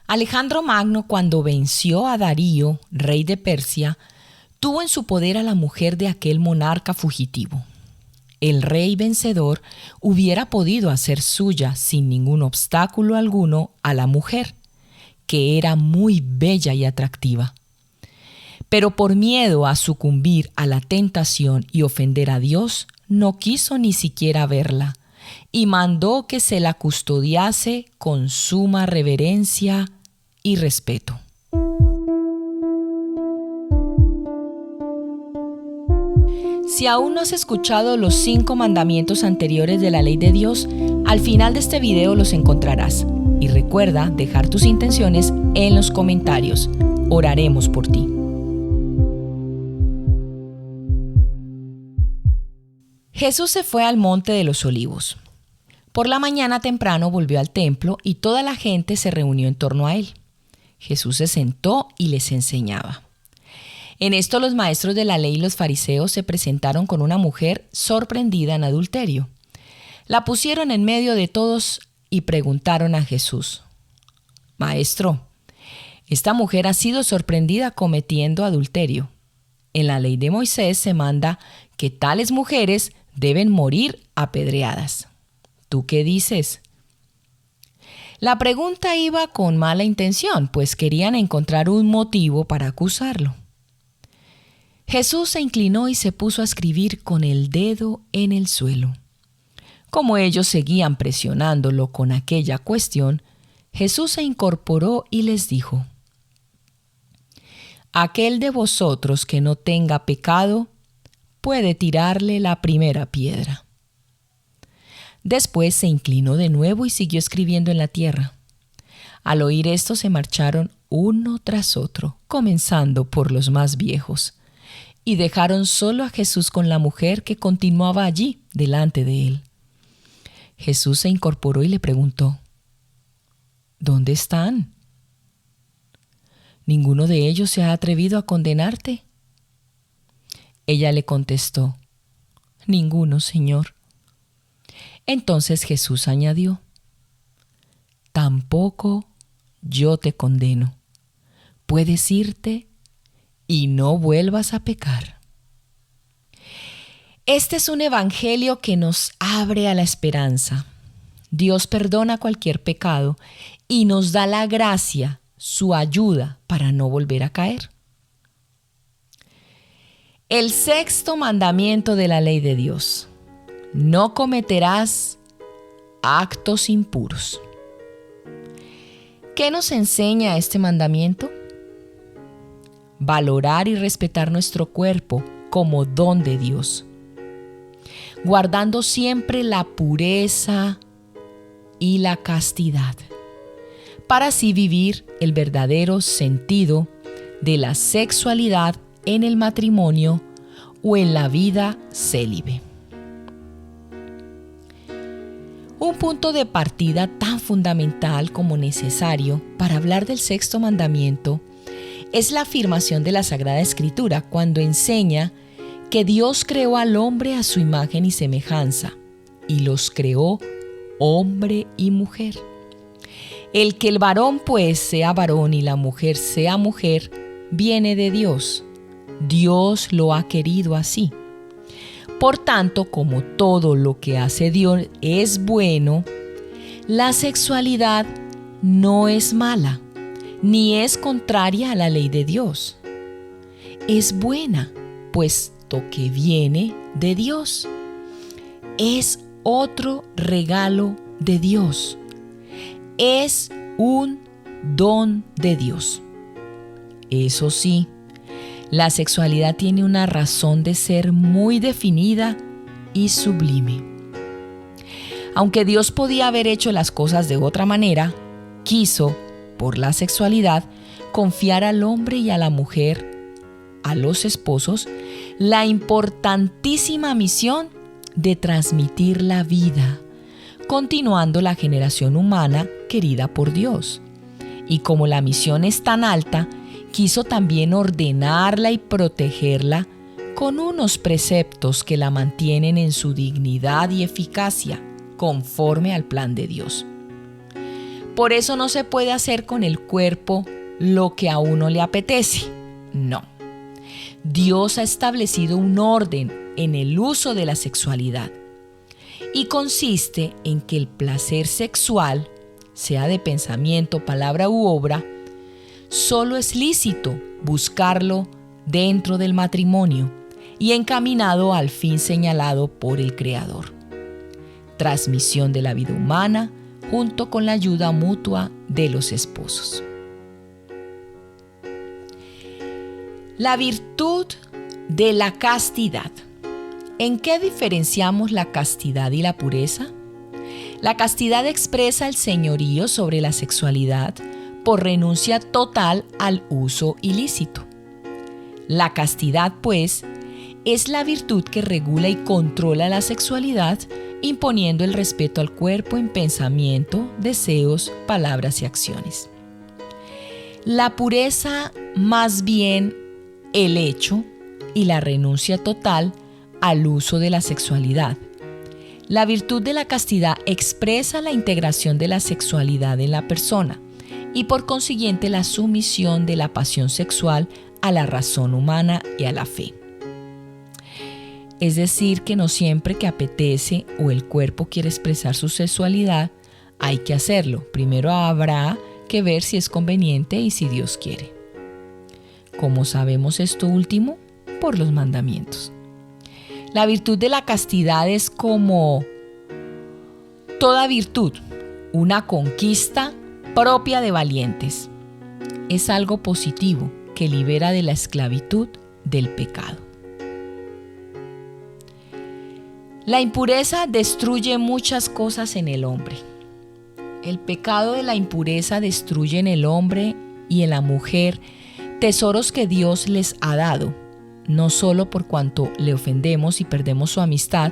Alejandro Magno, cuando venció a Darío, rey de Persia, tuvo en su poder a la mujer de aquel monarca fugitivo. El rey vencedor hubiera podido hacer suya sin ningún obstáculo alguno a la mujer, que era muy bella y atractiva. Pero por miedo a sucumbir a la tentación y ofender a Dios, no quiso ni siquiera verla, y mandó que se la custodiase con suma reverencia y respeto. Si aún no has escuchado los 5 mandamientos anteriores de la ley de Dios, al final de este video los encontrarás. Y recuerda dejar tus intenciones en los comentarios. Oraremos por ti. Jesús se fue al monte de los Olivos. Por la mañana temprano volvió al templo y toda la gente se reunió en torno a él. Jesús se sentó y les enseñaba. En esto los maestros de la ley y los fariseos se presentaron con una mujer sorprendida en adulterio. La pusieron en medio de todos y preguntaron a Jesús: Maestro, esta mujer ha sido sorprendida cometiendo adulterio. En la ley de Moisés se manda que tales mujeres deben morir apedreadas. ¿Tú qué dices? La pregunta iba con mala intención, pues querían encontrar un motivo para acusarlo. Jesús se inclinó y se puso a escribir con el dedo en el suelo. Como ellos seguían presionándolo con aquella cuestión, Jesús se incorporó y les dijo: Aquel de vosotros que no tenga pecado, puede tirarle la primera piedra. Después se inclinó de nuevo y siguió escribiendo en la tierra. Al oír esto se marcharon uno tras otro, comenzando por los más viejos, y dejaron solo a Jesús con la mujer que continuaba allí delante de él. Jesús se incorporó y le preguntó: ¿Dónde están? ¿Ninguno de ellos se ha atrevido a condenarte? Ella le contestó: Ninguno, Señor. Entonces Jesús añadió: Tampoco yo te condeno. Puedes irte y no vuelvas a pecar. Este es un evangelio que nos abre a la esperanza. Dios perdona cualquier pecado y nos da la gracia, su ayuda para no volver a caer. El 6º mandamiento de la ley de Dios: no cometerás actos impuros. ¿Qué nos enseña este mandamiento? Valorar y respetar nuestro cuerpo como don de Dios, guardando siempre la pureza y la castidad, para así vivir el verdadero sentido de la sexualidad en el matrimonio o en la vida célibe. Un punto de partida tan fundamental como necesario para hablar del 6º mandamiento es la afirmación de la Sagrada Escritura cuando enseña que Dios creó al hombre a su imagen y semejanza y los creó hombre y mujer. El que el varón pues sea varón y la mujer sea mujer viene de Dios. Dios lo ha querido así. Por tanto, como todo lo que hace Dios es bueno, la sexualidad no es mala, ni es contraria a la ley de Dios. Es buena, puesto que viene de Dios. Es otro regalo de Dios. Es un don de Dios. Eso sí, la sexualidad tiene una razón de ser muy definida y sublime. Aunque Dios podía haber hecho las cosas de otra manera, quiso, por la sexualidad, confiar al hombre y a la mujer, a los esposos, la importantísima misión de transmitir la vida, continuando la generación humana querida por Dios. Y como la misión es tan alta, quiso también ordenarla y protegerla con unos preceptos que la mantienen en su dignidad y eficacia, conforme al plan de Dios. Por eso no se puede hacer con el cuerpo lo que a uno le apetece. No. Dios ha establecido un orden en el uso de la sexualidad y consiste en que el placer sexual, sea de pensamiento, palabra u obra, solo es lícito buscarlo dentro del matrimonio y encaminado al fin señalado por el Creador. Transmisión de la vida humana junto con la ayuda mutua de los esposos. La virtud de la castidad. ¿En qué diferenciamos la castidad y la pureza? La castidad expresa el señorío sobre la sexualidad por renuncia total al uso ilícito. La castidad, pues, es la virtud que regula y controla la sexualidad, imponiendo el respeto al cuerpo en pensamiento, deseos, palabras y acciones. La pureza, más bien, el hecho y la renuncia total al uso de la sexualidad. La virtud de la castidad expresa la integración de la sexualidad en la persona y por consiguiente la sumisión de la pasión sexual a la razón humana y a la fe. Es decir, que no siempre que apetece o el cuerpo quiere expresar su sexualidad, hay que hacerlo. Primero habrá que ver si es conveniente y si Dios quiere. ¿Cómo sabemos esto último? Por los mandamientos. La virtud de la castidad es como toda virtud, una conquista propia de valientes. Es algo positivo que libera de la esclavitud del pecado. La impureza destruye muchas cosas en el hombre. El pecado de la impureza destruye en el hombre y en la mujer tesoros que Dios les ha dado, no solo por cuanto le ofendemos y perdemos su amistad,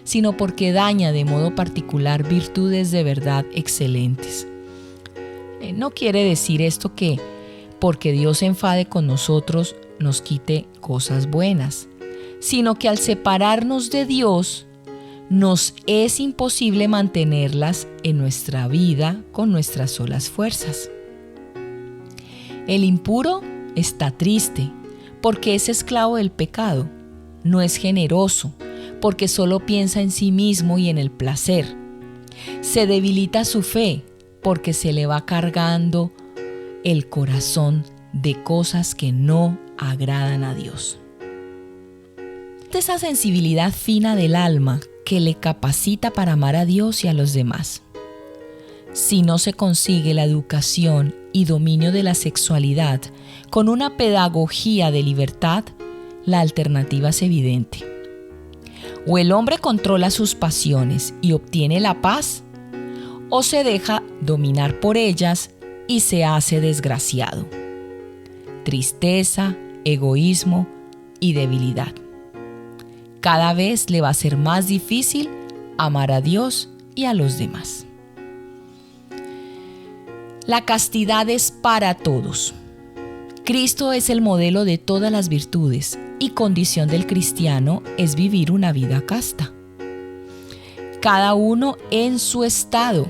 sino porque daña de modo particular virtudes de verdad excelentes. No quiere decir esto que porque Dios se enfade con nosotros nos quite cosas buenas, sino que al separarnos de Dios nos es imposible mantenerlas en nuestra vida con nuestras solas fuerzas. El impuro está triste porque es esclavo del pecado, no es generoso porque solo piensa en sí mismo y en el placer. Se debilita su fe porque se le va cargando el corazón de cosas que no agradan a Dios. Esa sensibilidad fina del alma que le capacita para amar a Dios y a los demás. Si no se consigue la educación y dominio de la sexualidad con una pedagogía de libertad, la alternativa es evidente. O el hombre controla sus pasiones y obtiene la paz, o se deja dominar por ellas y se hace desgraciado. Tristeza, egoísmo y debilidad. Cada vez le va a ser más difícil amar a Dios y a los demás. La castidad es para todos. Cristo es el modelo de todas las virtudes y condición del cristiano es vivir una vida casta. Cada uno en su estado,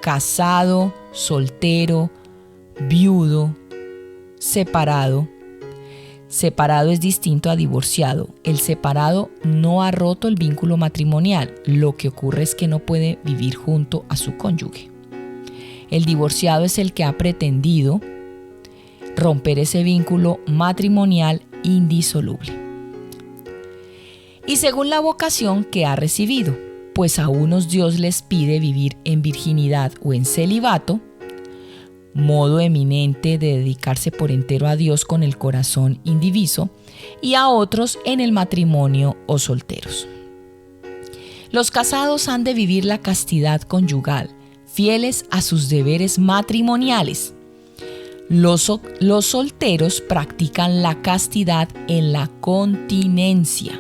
casado, soltero, viudo, separado. Separado es distinto a divorciado. El separado no ha roto el vínculo matrimonial. Lo que ocurre es que no puede vivir junto a su cónyuge. El divorciado es el que ha pretendido romper ese vínculo matrimonial indisoluble. Y según la vocación que ha recibido, pues a unos Dios les pide vivir en virginidad o en celibato, modo eminente de dedicarse por entero a Dios con el corazón indiviso, y a otros en el matrimonio o solteros. Los casados han de vivir la castidad conyugal, fieles a sus deberes matrimoniales. Los solteros practican la castidad en la continencia.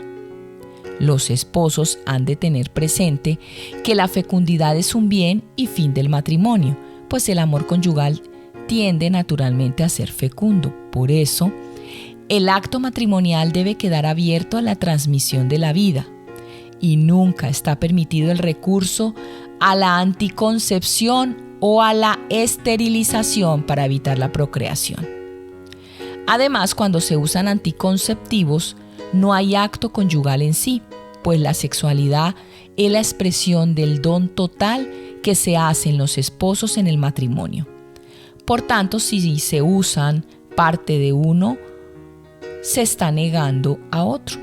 Los esposos han de tener presente que la fecundidad es un bien y fin del matrimonio, pues el amor conyugal tiende naturalmente a ser fecundo. Por eso, el acto matrimonial debe quedar abierto a la transmisión de la vida y nunca está permitido el recurso a la anticoncepción o a la esterilización para evitar la procreación. Además, cuando se usan anticonceptivos, no hay acto conyugal en sí, pues la sexualidad es la expresión del don total que se hacen los esposos en el matrimonio. Por tanto, si se usan parte de uno, se está negando a otro.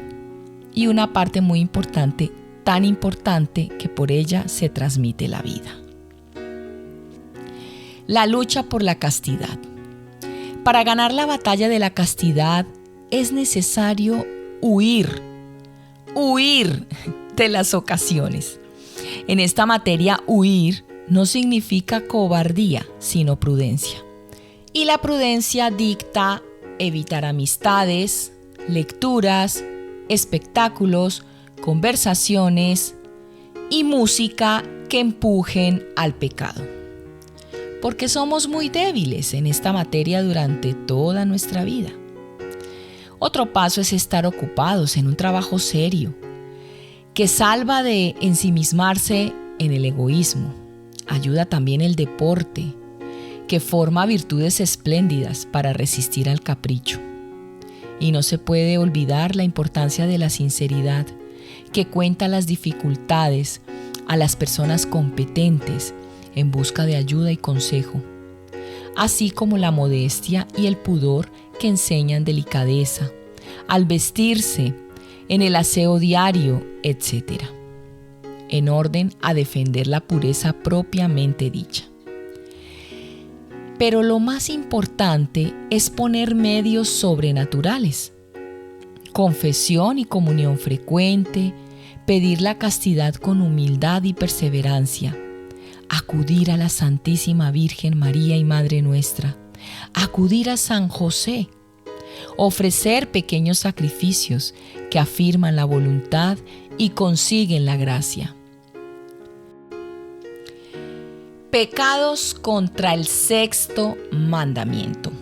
Y una parte muy importante, tan importante que por ella se transmite la vida. La lucha por la castidad. Para ganar la batalla de la castidad es necesario huir de las ocasiones. En esta materia, huir no significa cobardía, sino prudencia. Y la prudencia dicta evitar amistades, lecturas, espectáculos, conversaciones y música que empujen al pecado. Porque somos muy débiles en esta materia durante toda nuestra vida. Otro paso es estar ocupados en un trabajo serio, que salva de ensimismarse en el egoísmo. Ayuda también el deporte, que forma virtudes espléndidas para resistir al capricho. Y no se puede olvidar la importancia de la sinceridad, que cuenta las dificultades a las personas competentes en busca de ayuda y consejo, así como la modestia y el pudor que enseñan delicadeza, al vestirse, en el aseo diario, etc., en orden a defender la pureza propiamente dicha. Pero lo más importante es poner medios sobrenaturales, confesión y comunión frecuente, pedir la castidad con humildad y perseverancia, acudir a la Santísima Virgen María y Madre nuestra, acudir a San José, ofrecer pequeños sacrificios que afirman la voluntad y consiguen la gracia. Pecados contra el sexto mandamiento.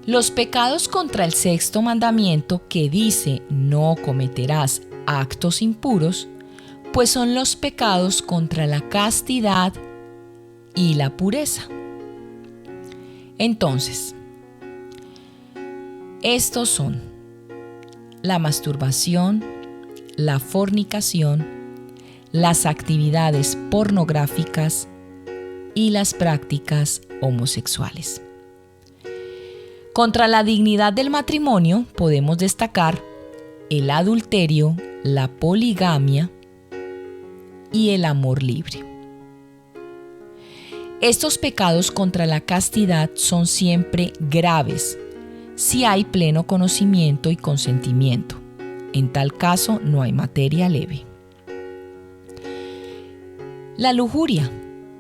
Los pecados contra el sexto mandamiento, que dice no cometerás actos impuros, pues son los pecados contra la castidad y la pureza. Entonces, estos son la masturbación, la fornicación, las actividades pornográficas y las prácticas homosexuales. Contra la dignidad del matrimonio podemos destacar el adulterio, la poligamia y el amor libre. Estos pecados contra la castidad son siempre graves si hay pleno conocimiento y consentimiento. En tal caso no hay materia leve. La lujuria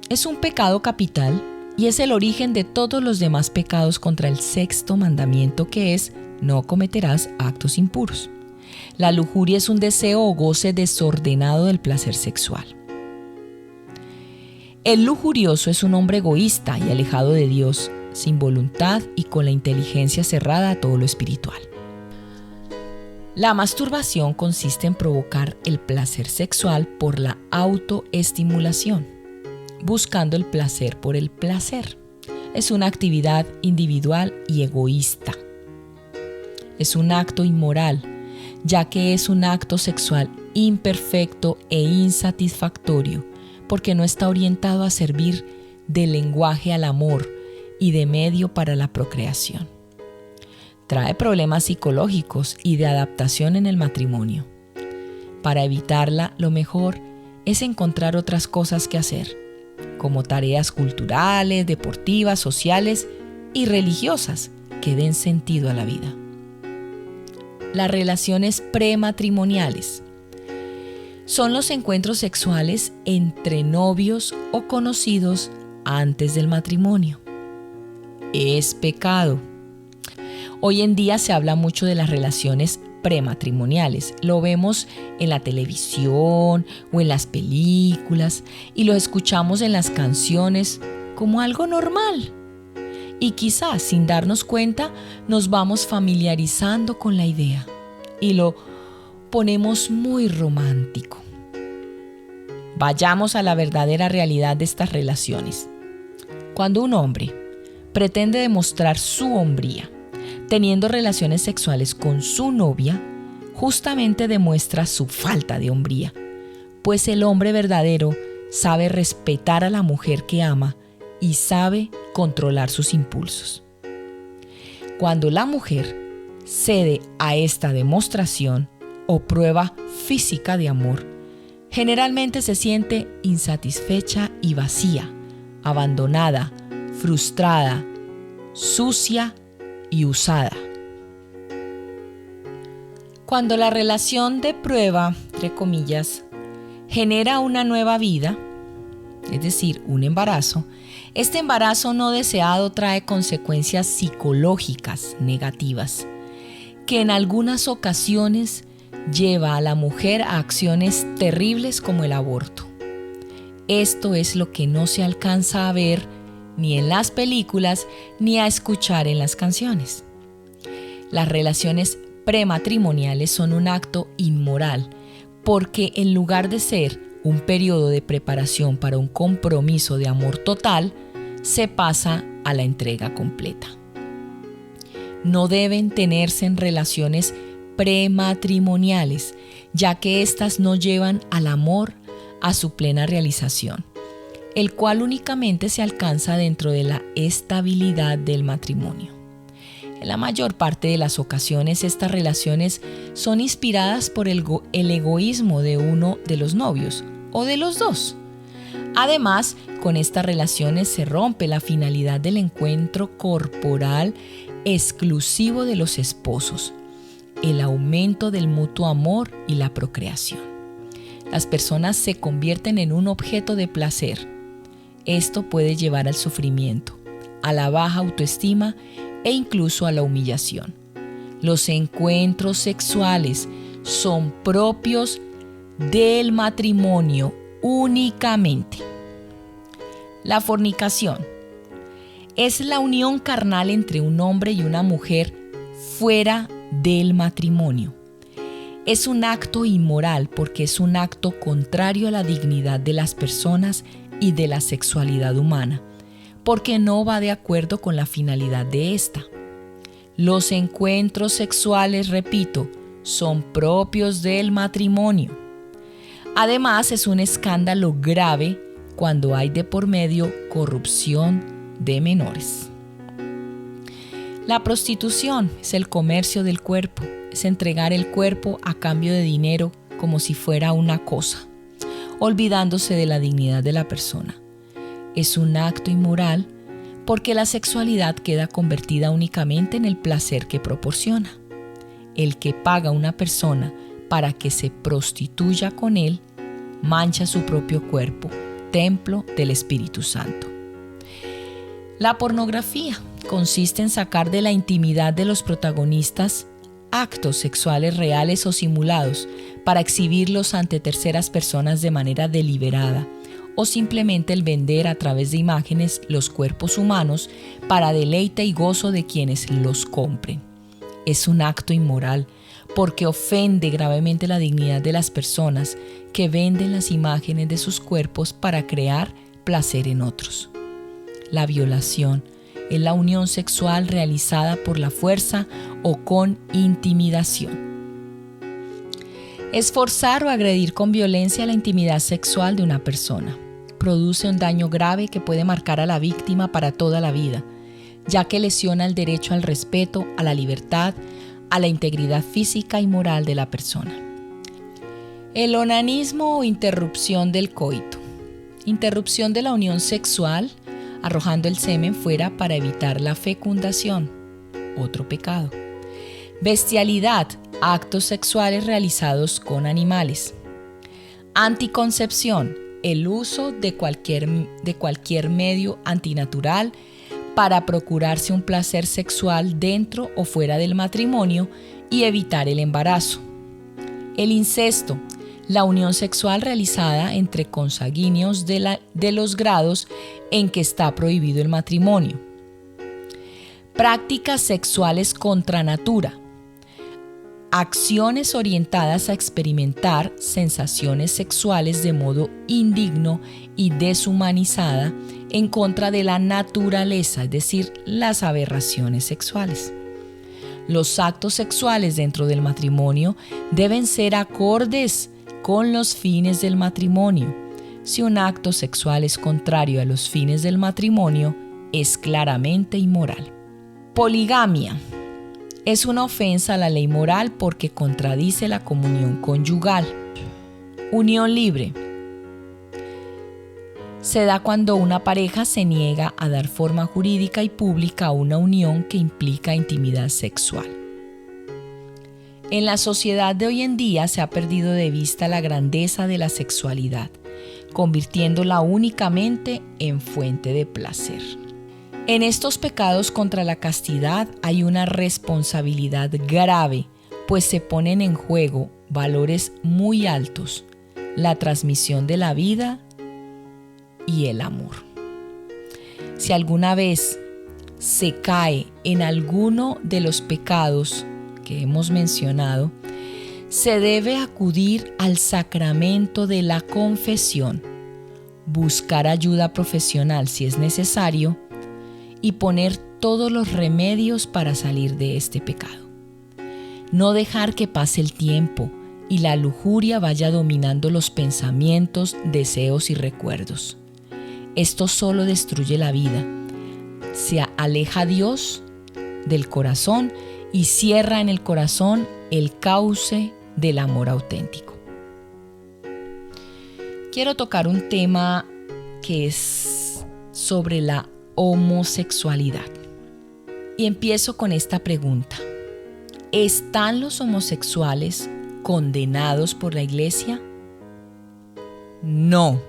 es un pecado capital y es el origen de todos los demás pecados contra el sexto mandamiento, que es no cometerás actos impuros. La lujuria es un deseo o goce desordenado del placer sexual. El lujurioso es un hombre egoísta y alejado de Dios, sin voluntad y con la inteligencia cerrada a todo lo espiritual. La masturbación consiste en provocar el placer sexual por la autoestimulación, buscando el placer por el placer. Es una actividad individual y egoísta. Es un acto inmoral, ya que es un acto sexual imperfecto e insatisfactorio, porque no está orientado a servir de lenguaje al amor y de medio para la procreación. Trae problemas psicológicos y de adaptación en el matrimonio. Para evitarla, lo mejor es encontrar otras cosas que hacer, como tareas culturales, deportivas, sociales y religiosas que den sentido a la vida. Las relaciones prematrimoniales son los encuentros sexuales entre novios o conocidos antes del matrimonio. Es pecado. Hoy en día se habla mucho de las relaciones prematrimoniales. Lo vemos en la televisión o en las películas y lo escuchamos en las canciones como algo normal. Y quizás sin darnos cuenta nos vamos familiarizando con la idea y lo ponemos muy romántico. Vayamos a la verdadera realidad de estas relaciones. Cuando un hombre pretende demostrar su hombría teniendo relaciones sexuales con su novia, justamente demuestra su falta de hombría, pues el hombre verdadero sabe respetar a la mujer que ama y sabe controlar sus impulsos. Cuando la mujer cede a esta demostración o prueba física de amor, generalmente se siente insatisfecha y vacía, abandonada, frustrada, sucia y usada. Cuando la relación de prueba, entre comillas, genera una nueva vida, es decir, un embarazo, este embarazo no deseado trae consecuencias psicológicas negativas, que en algunas ocasiones lleva a la mujer a acciones terribles como el aborto. Esto es lo que no se alcanza a ver ni en las películas ni a escuchar en las canciones. Las relaciones prematrimoniales son un acto inmoral porque en lugar de ser un periodo de preparación para un compromiso de amor total, se pasa a la entrega completa. No deben tenerse en relaciones prematrimoniales, ya que éstas no llevan al amor a su plena realización, el cual únicamente se alcanza dentro de la estabilidad del matrimonio. En la mayor parte de las ocasiones, estas relaciones son inspiradas por el egoísmo de uno de los novios o de los dos. Además, con estas relaciones se rompe la finalidad del encuentro corporal exclusivo de los esposos, el aumento del mutuo amor y la procreación. Las personas se convierten en un objeto de placer. Esto puede llevar al sufrimiento, a la baja autoestima e incluso a la humillación. Los encuentros sexuales son propios del matrimonio únicamente. La fornicación es la unión carnal entre un hombre y una mujer fuera del matrimonio. Es un acto inmoral porque es un acto contrario a la dignidad de las personas y de la sexualidad humana, porque no va de acuerdo con la finalidad de esta. Los encuentros sexuales, repito, son propios del matrimonio. Además, es un escándalo grave cuando hay de por medio corrupción de menores. La prostitución es el comercio del cuerpo, es entregar el cuerpo a cambio de dinero como si fuera una cosa, olvidándose de la dignidad de la persona. Es un acto inmoral porque la sexualidad queda convertida únicamente en el placer que proporciona. El que paga a una persona para que se prostituya con él, mancha su propio cuerpo, templo del Espíritu Santo. La pornografía consiste en sacar de la intimidad de los protagonistas actos sexuales reales o simulados para exhibirlos ante terceras personas de manera deliberada, o simplemente el vender a través de imágenes los cuerpos humanos para deleite y gozo de quienes los compren. Es un acto inmoral porque ofende gravemente la dignidad de las personas que venden las imágenes de sus cuerpos para crear placer en otros. La violación es la unión sexual realizada por la fuerza o con intimidación. Es forzar o agredir con violencia la intimidad sexual de una persona. Produce un daño grave que puede marcar a la víctima para toda la vida, ya que lesiona el derecho al respeto, a la libertad, a la integridad física y moral de la persona. El onanismo o interrupción del coito. Interrupción de la unión sexual, arrojando el semen fuera para evitar la fecundación. Otro pecado. Bestialidad, actos sexuales realizados con animales. Anticoncepción, el uso de cualquier medio antinatural para procurarse un placer sexual dentro o fuera del matrimonio y evitar el embarazo. El incesto, la unión sexual realizada entre consanguíneos de los grados en que está prohibido el matrimonio. Prácticas sexuales contra natura. acciones orientadas a experimentar sensaciones sexuales de modo indigno y deshumanizada en contra de la naturaleza, es decir, las aberraciones sexuales. Los actos sexuales dentro del matrimonio deben ser acordes con los fines del matrimonio. Si un acto sexual es contrario a los fines del matrimonio, es claramente inmoral. Poligamia. Es una ofensa a la ley moral porque contradice la comunión conyugal. Unión libre. Se da cuando una pareja se niega a dar forma jurídica y pública a una unión que implica intimidad sexual. En la sociedad de hoy en día se ha perdido de vista la grandeza de la sexualidad, convirtiéndola únicamente en fuente de placer. En estos pecados contra la castidad hay una responsabilidad grave, pues se ponen en juego valores muy altos, la transmisión de la vida y el amor. Si alguna vez se cae en alguno de los pecados que hemos mencionado, se debe acudir al sacramento de la confesión, buscar ayuda profesional si es necesario y poner todos los remedios para salir de este pecado. No dejar que pase el tiempo y la lujuria vaya dominando los pensamientos, deseos y recuerdos. Esto solo destruye la vida, se aleja a Dios del corazón y cierra en el corazón el cauce del amor auténtico. Quiero tocar un tema que es sobre la homosexualidad. Y empiezo con esta pregunta. ¿Están los homosexuales condenados por la Iglesia? No.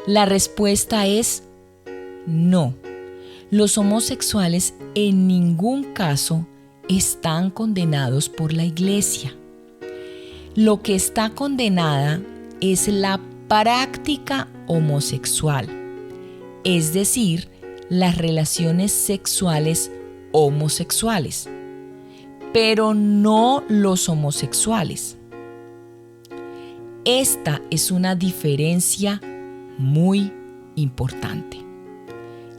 La respuesta es no. Los homosexuales en ningún caso están condenados por la Iglesia. Lo que está condenada es la práctica homosexual, es decir, las relaciones sexuales homosexuales, pero no los homosexuales. Esta es una diferencia muy importante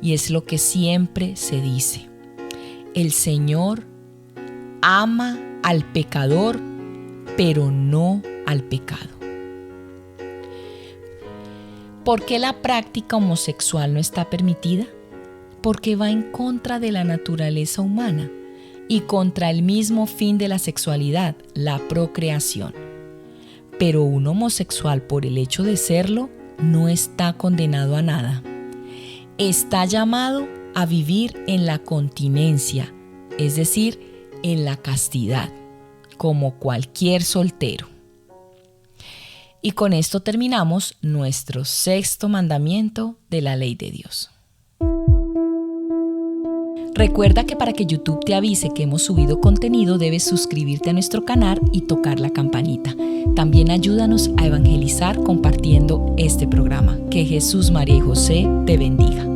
y es lo que siempre se dice. El Señor ama al pecador, pero no al pecado. ¿Por qué la práctica homosexual no está permitida? Porque va en contra de la naturaleza humana y contra el mismo fin de la sexualidad, la procreación. Pero un homosexual, por el hecho de serlo, no está condenado a nada. Está llamado a vivir en la continencia, es decir, en la castidad, como cualquier soltero. Y con esto terminamos nuestro 6º mandamiento de la ley de Dios. Recuerda que para que YouTube te avise que hemos subido contenido, debes suscribirte a nuestro canal y tocar la campanita. También ayúdanos a evangelizar compartiendo este programa. Que Jesús, María y José te bendiga.